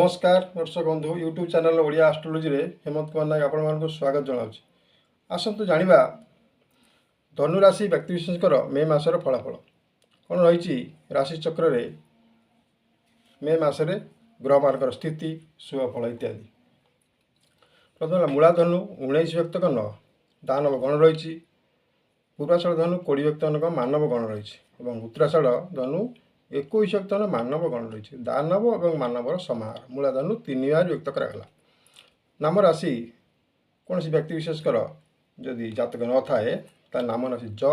नमस्कार दर्शक बंधु यूट्यूब चैनल ओडिया एस्ट्रोलोजी रे हेमंत कुमार नायक आपण स्वागत जनाऊँ। आसतु जानिबा धनुराशि व्यक्तिविशेषकर मे मासर फलाफल कौन रही राशि चक्र रे मे मासरे ग्रह मार्कर स्थिति शुभ फल इत्यादि। प्रथम मूला धनु 19 व्यक्तक 9 दानव गण रही। पूर्वाषाढ़ धनु 20 व्यक्तक मानव गण रही। उत्तराषाढ़ धनु 21 व्यक्तक मानव गण रही। दानव और मानवर समाहार मूला धनु 3 बार व्यक्त करागला। नाम राशि कौन सी व्यक्ति विशेषकर जदि जातक न थाए ता नाम राशि ज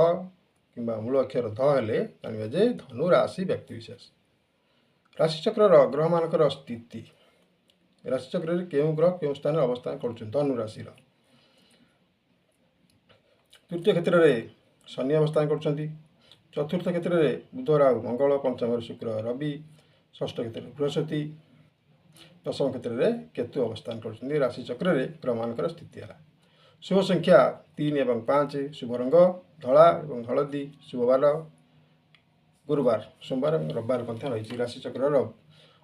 कि मूल अक्षर ध हेले जानिबा जे धनु राशि व्यक्ति विशेष। राशिचक्र ग्रह मानकर स्थिति राशिचक्र केउं ग्रह केउं स्थान अवस्थान कर धनु राशि तृतीय क्षेत्र में शनि अवस्थान कर। चतुर्थ क्षेत्र में बुध राहु मंगल पंचम शुक्र रवि षष्ठ क्षेत्र में बृहस्पति दशम क्षेत्र में केतु अवस्थान कर। राशिचक्र में ग्रह मानकर स्थिति है। शुभ संख्या 3 और 5 शुभ रंग धला और हलदी शुभ बार गुरुवार सोमवार और रविवार रही। राशिचक्र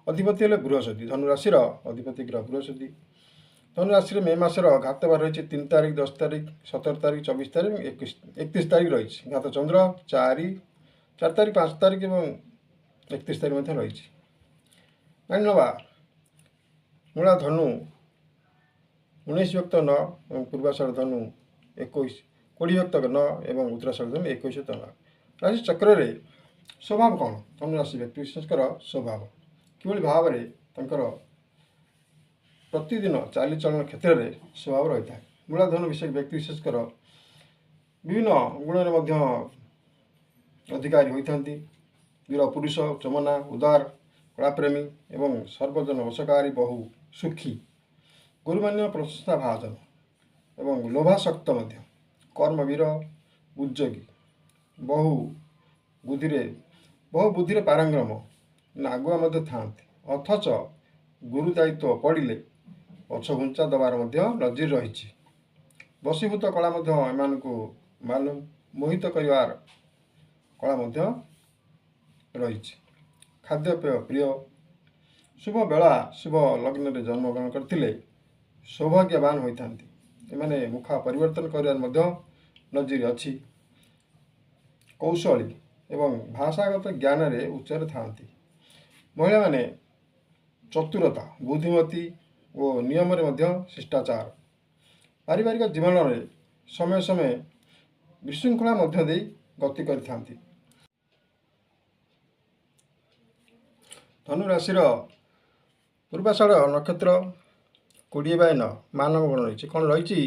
अधिपति हेले बृहस्पति धनुराशि अधिपति ग्रह बृहस्पति। धनुराशि मे मासर घात बार रही 3 तारीख 10 तारीख 17 तारीख 24 तारीख 31 तारीख रही। घात चंद्र 4 तारीख 5 तारीख और 31 तारीख रही। जाना मूला धनु 19 व्यक्त 9 और पूर्वाषाढ़ धनु 20 व्यक्त 9 और उत्तराषाढ़ धनु 21 व्यक्त 9। राशि चक्र रे स्वभाव कौन धनुराशि व्यक्ति विशेषकर स्वभाव कि भाव में प्रतिदिन चालीचलन क्षेत्र में स्वभाव रही है। मूला धनु विषय व्यक्ति विशेषकर विभिन्न गुण अधिकारी होती। वीर पुरुष चमना उदार कलाप्रेमी एवं सर्वजन वशकारी बहु सुखी गुरुमान्य प्रशंसा भाजन एवं लोभाशक्त कर्मवीर उद्योगी बहु बुद्धि पारंगम आगुआ था। अथच गुरु दायित्व पड़े पछ घुंचा दबार नजीर रही। वशीभूत कला एमानकु मालूम मोहित करिवार कला रही। खाद्यपेय प्रिय शुभ बेला शुभ लग्न रे जन्मग्रहण करथिले सौभाग्यवान होता। एमाने मुखा परिवर्तन कर नजीर अच्छी। कौशली एवं भाषागत ज्ञान रे उच्चर था। महिला माने चतुरता बुद्धिमती और नियम शिष्टाचार पारिवारिक जीवन में समय समय विशृंखला गति कर। धनुराशि पूर्वाषाढ़ नक्षत्र 20/9 मानव गण रही। कौन रही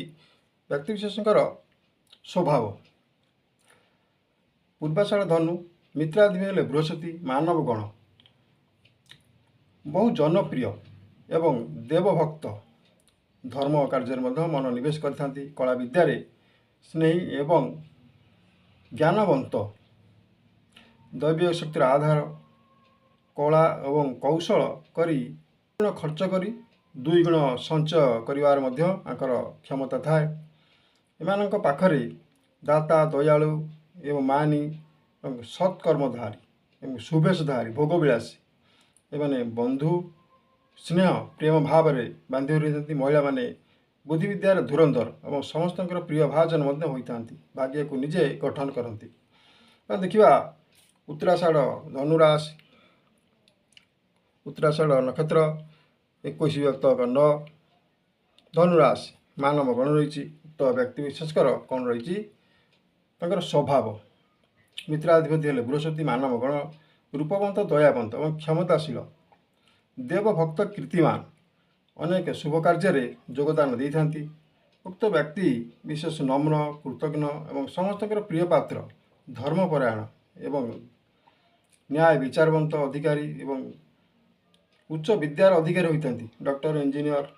व्यक्ति विशेषकर स्वभाव पूर्वाषाढ़ धनु मित्रादि हेले बृहस्पति मानव गण बहु जनप्रिय एवं देवभक्त धर्म कार्य मन निवेश करथांती। कला विद्यारे स्नेही एवं ज्ञानवंत दैवीय शक्तिर आधार कला एवं कौशल करी खर्च करी 2 गुण संचय करिवार क्षमता थाए। एमानंक पाखरे दाता दयालु एवं मानी एवं सत्कर्मधारी एवं शुभेशधारी भोगविलासी एमाने बंधु स्नेह प्रेम भाव में बांधि रही। महिला माने बुद्धि विद्यार धुरंधर और समस्त प्रिय भाजन होता। भाग्य को निजे गठन करती। देखा उत्तराषाढ़ धनुराशि उत्तराषाढ़ नक्षत्र 21 व्यक्त 9 धनुराशि मानव गण रही। तो व्यक्ति विशेषकर कौन रही स्वभाव मित्राधिपति हेले बृहस्पति मानव गण रूपवंत दयावंत और क्षमताशील देवभक्त कीर्तिमान अनेक शुभ कार्य योगदान दे था। उक्त व्यक्ति विशेष नम्र कृतज्ञ और समस्त प्रिय पात्र धर्मपरायण एवं न्याय विचारवंत अधिकारी एवं उच्च विद्यार अधिकारी होती। डॉक्टर इंजीनियर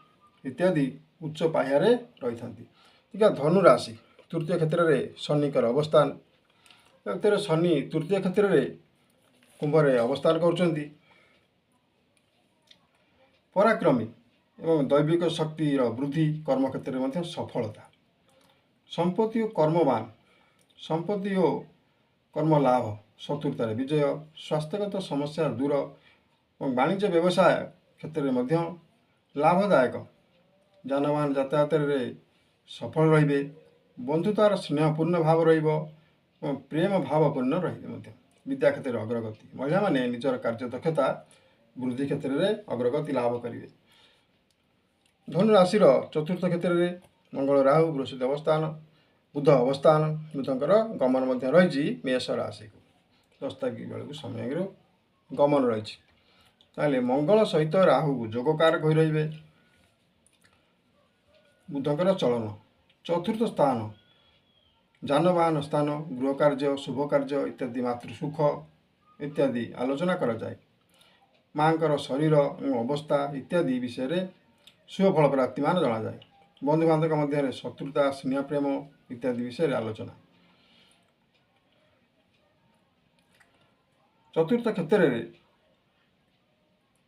इत्यादि उच्च पाह्यारे रही था। धनुराशि तृतीय क्षेत्र में शनिकर अवस्थान व्यक्तिर शनि तृतीय क्षेत्र में कुंभरे अवस्थान कर। पराक्रमी एवं दैविक शक्तिर वृद्धि कर्म क्षेत्र में सफलता संपत्ति और कर्मवान संपत्ति और कर्म लाभ शत्रुतार विजय स्वास्थ्यगत समस्या दूर और वाणिज्य व्यवसाय କ୍ଷେତ୍ରରେ ମଧ୍ୟ ଲାଭଦାୟକ, ଯାନବାହନ ଯାତାୟାତରେ ସଫଳ ରହିବେ, ବନ୍ଧୁତାର ସ୍ନେହପୂର୍ଣ୍ଣ ଭାବ ରହିବ ଏବଂ ପ୍ରେମ ଭାବପୂର୍ଣ୍ଣ ରହିବେ ମଧ୍ୟ। ବିଦ୍ୟା କ୍ଷେତ୍ରରେ ଅଗ୍ରଗତି, ମହିଳାମାନେ ନିଜର କାର୍ଯ୍ୟ ଦକ୍ଷତା ବୃଦ୍ଧି କ୍ଷେତ୍ରରେ ଅଗ୍ରଗତି ଲାଭ କରିବେ। ଧନୁ ରାଶିର ଚତୁର୍ଥ କ୍ଷେତ୍ରରେ ମଙ୍ଗଳ, ରାହୁ, ବୃହସ୍ପତି ଅବସ୍ଥାନ, ବୁଧ ଅବସ୍ଥାନ, ବୁଧଙ୍କର ଗମନ ମଧ୍ୟ ରହିଛି ମେଷ ରାଶିକୁ 10 ତାରିଖ ବେଳକୁ ସମୟରୁ ଗମନ ରହିଛି। ତାହେଲେ ମଙ୍ଗଳ ସହିତ ରାହୁ ଯୋଗକାରକ ହୋଇ ରହିବେ। ବୁଧଙ୍କର ଚଳନ, ଚତୁର୍ଥ ସ୍ଥାନ ଯାନବାହନ ସ୍ଥାନ, ଗୃହ କାର୍ଯ୍ୟ, ଶୁଭ କାର୍ଯ୍ୟ ଇତ୍ୟାଦି, ମାତୃସୁଖ ଇତ୍ୟାଦି ଆଲୋଚନା କରାଯାଏ। ମାଙ୍କର ଶରୀର ଏବଂ ଅବସ୍ଥା ଇତ୍ୟାଦି ବିଷୟରେ ଶୁଭ ଫଳ ପ୍ରାପ୍ତିମାନ ଜଣାଯାଏ। ବନ୍ଧୁବାନ୍ଧବଙ୍କ ମଧ୍ୟରେ ଶତ୍ରୁତା, ସ୍ନେହ ପ୍ରେମ ଇତ୍ୟାଦି ବିଷୟରେ ଆଲୋଚନା। ଚତୁର୍ଥ କ୍ଷେତ୍ରରେ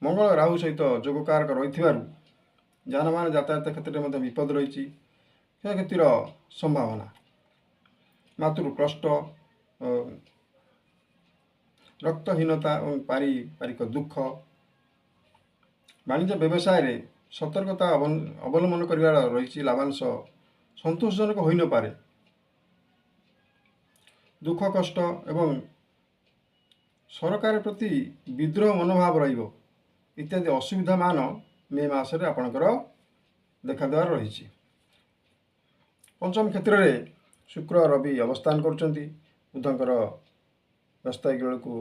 ମଙ୍ଗଳ ରାହୁ ସହିତ ଯୋଗକାରକ ରହିଥିବାରୁ ଯାନବାହନ ଯାତାୟାତ କ୍ଷେତ୍ରରେ ମଧ୍ୟ ବିପଦ ରହିଛି, କ୍ଷୟକ୍ଷତିର ସମ୍ଭାବନା, ମାତୃକଷ୍ଟ, ରକ୍ତହୀନତା ଏବଂ ପାରିବାରିକ ଦୁଃଖ। ବାଣିଜ୍ୟ ବ୍ୟବସାୟରେ ସତର୍କତା ଅବଲମ୍ବନ କରିବାର ରହିଛି। ଲାଭାଂଶ ସନ୍ତୋଷଜନକ ହୋଇନପାରେ, ଦୁଃଖ କଷ୍ଟ ଏବଂ ସରକାର ପ୍ରତି ବିଦ୍ରୋହ ମନୋଭାବ ରହିବ ଇତ୍ୟାଦି ଅସୁବିଧା ମାନ ମେ ମାସରେ ଆପଣଙ୍କର ଦେଖାଦେବାର ରହିଛି। ପଞ୍ଚମ କ୍ଷେତ୍ରରେ ଶୁକ୍ର, ରବି ଅବସ୍ଥାନ କରୁଛନ୍ତି। ବୁଧଙ୍କର 10 ତାରିଖ ବେଳକୁ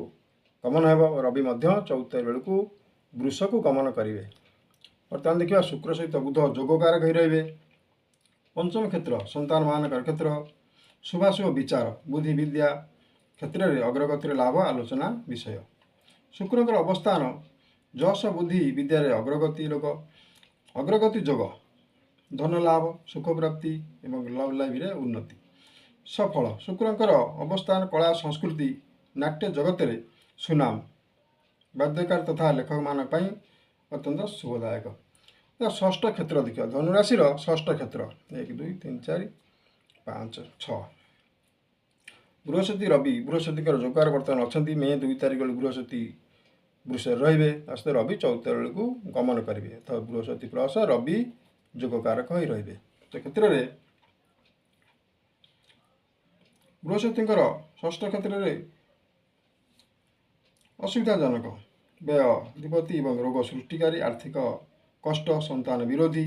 ଗମନ ହେବ। ରବି ମଧ୍ୟ 14 ତାରିଖ ବେଳକୁ ବୃଷକୁ ଗମନ କରିବେ। ବର୍ତ୍ତମାନ ଦେଖିବା ଶୁକ୍ର ସହିତ ବୁଧ ଯୋଗକାରକ ହୋଇ ରହିବେ। ପଞ୍ଚମ କ୍ଷେତ୍ର ସନ୍ତାନମାନଙ୍କର କ୍ଷେତ୍ର, ଶୁଭାଶୁଭ ବିଚାର, ବୁଦ୍ଧି ବିଦ୍ୟା କ୍ଷେତ୍ରରେ ଅଗ୍ରଗତିର ଲାଭ ଆଲୋଚନା ବିଷୟ। ଶୁକ୍ରଙ୍କର ଅବସ୍ଥାନ ଯଶ, ବୁଦ୍ଧି ବିଦ୍ୟାରେ ଅଗ୍ରଗତି ଯୋଗ, ଧନ ଲାଭ, ସୁଖ ପ୍ରାପ୍ତି ଏବଂ ଲଭ୍ ଲାଇଫରେ ଉନ୍ନତି। ସଫଳ, ଶୁକ୍ରଙ୍କର ଅବସ୍ଥାନ କଳା, ସଂସ୍କୃତି, ନାଟ୍ୟ ଜଗତରେ ସୁନାମ, ବାଦ୍ୟକାର ତଥା ଲେଖକମାନଙ୍କ ପାଇଁ ଅତ୍ୟନ୍ତ ଶୁଭଦାୟକ। ଷଷ୍ଠ କ୍ଷେତ୍ର ଦେଖିବା, ଧନୁରାଶିର ଷଷ୍ଠ କ୍ଷେତ୍ର 1 2 3 4 5 6। ବୃହସ୍ପତି, ରବି, ବୃହସ୍ପତିଙ୍କର ଯୋଗକାର ବର୍ତ୍ତମାନ ଅଛନ୍ତି। ମେ 2 ତାରିଖ ବେଳକୁ ବୃହସ୍ପତି ବୃଷରେ ରହିବେ। ଆସ୍ତେ ରବି 14 ତାରିଖ ବେଳକୁ ଗମନ କରିବେ। ତ ବୃହସ୍ପତି ପ୍ଲସ ରବି ଯୋଗକାରକ ହୋଇ ରହିବେ। ତ କ୍ଷେତ୍ରରେ ବୃହସ୍ପତିଙ୍କର ଷଷ୍ଠ କ୍ଷେତ୍ରରେ ଅସୁବିଧାଜନକ, ବ୍ୟୟ, ବିପତ୍ତି ଏବଂ ରୋଗ ସୃଷ୍ଟିକାରୀ, ଆର୍ଥିକ କଷ୍ଟ, ସନ୍ତାନ ବିରୋଧୀ,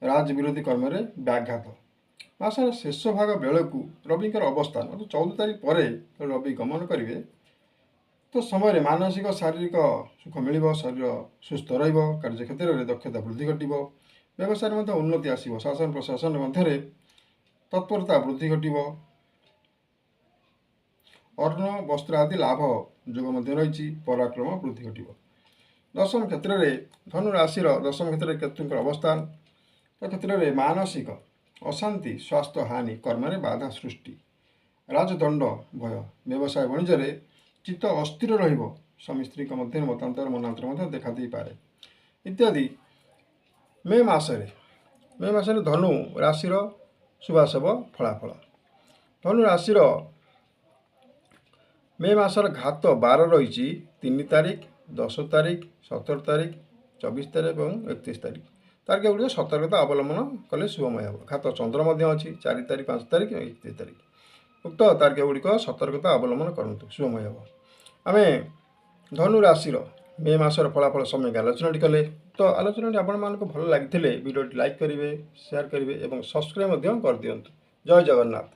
ରାଜ ବିରୋଧୀ କର୍ମରେ ବ୍ୟାଘାତ। ମାସର ଶେଷ ଭାଗ ବେଳକୁ ରବିଙ୍କର ଅବସ୍ଥାନ 14 ତାରିଖ ପରେ ରବି ଗମନ କରିବେ। ତ ସମୟରେ ମାନସିକ ଶାରୀରିକ ସୁଖ ମିଳିବ, ଶରୀର ସୁସ୍ଥ ରହିବ, କାର୍ଯ୍ୟକ୍ଷେତ୍ରରେ ଦକ୍ଷତା ବୃଦ୍ଧି ଘଟିବ, ବ୍ୟବସାୟରେ ମଧ୍ୟ ଉନ୍ନତି ଆସିବ, ଶାସନ ପ୍ରଶାସନ ମଧ୍ୟରେ ତତ୍ପରତା ବୃଦ୍ଧି ଘଟିବ, ଅର୍ଣ୍ଣ ବସ୍ତ୍ର ଆଦି ଲାଭ ଯୋଗ ମଧ୍ୟ ରହିଛି, ପରାକ୍ରମ ବୃଦ୍ଧି ଘଟିବ। ଦଶମ କ୍ଷେତ୍ରରେ ଧନୁ ରାଶିର ଦଶମ କ୍ଷେତ୍ରରେ କେତୁଙ୍କର ଅବସ୍ଥାନ। ତ କ୍ଷେତ୍ରରେ ମାନସିକ ଅଶାନ୍ତି, ସ୍ୱାସ୍ଥ୍ୟ ହାନି, କର୍ମରେ ବାଧା ସୃଷ୍ଟି, ରାଜଦଣ୍ଡ ଭୟ, ବ୍ୟବସାୟ ବାଣିଜ୍ୟରେ ଚିତ୍ତ ଅସ୍ଥିର ରହିବ, ସ୍ୱାମୀ ସ୍ତ୍ରୀଙ୍କ ମଧ୍ୟରେ ମତାନ୍ତର ମନାନ୍ତର ମଧ୍ୟ ଦେଖାଦେଇପାରେ ଇତ୍ୟାଦି। ମେ ମାସରେ ଧନୁ ରାଶିର ଶୁଭାଶୁଭ ଫଳାଫଳ। ଧନୁ ରାଶିର ମେ ମାସର ଘାତ 12 ରହିଛି 3 ତାରିଖ, 10 ତାରିଖ, 17 ତାରିଖ, 24 ତାରିଖ ଏବଂ 31 ତାରିଖ। ତାରିଖ ଗୁଡ଼ିକ ସତର୍କତା ଅବଲମ୍ବନ କଲେ ଶୁଭମୟ ହେବ। ଘାତ ଚନ୍ଦ୍ର ମଧ୍ୟ ଅଛି 4 ତାରିଖ, 5 ତାରିଖ ଏବଂ 31 ତାରିଖ। ଉକ୍ତ ତାରିଖ ଗୁଡ଼ିକ ସତର୍କତା ଅବଲମ୍ବନ କରନ୍ତୁ, ଶୁଭମୟ ହେବ। ଆମେ ଧନୁ ରାଶିର ମେ ମାସର ଫଳାଫଳ ସମ୍ୟକ ଆଲୋଚନାଟି କଲେ। ତ ଆଲୋଚନାଟି ଆପଣମାନଙ୍କୁ ଭଲ ଲାଗିଥିଲେ ଭିଡ଼ିଓଟି ଲାଇକ୍ କରିବେ, ସେୟାର କରିବେ ଏବଂ ସବସ୍କ୍ରାଇବ୍ ମଧ୍ୟ କରିଦିଅନ୍ତୁ। ଜୟ ଜଗନ୍ନାଥ।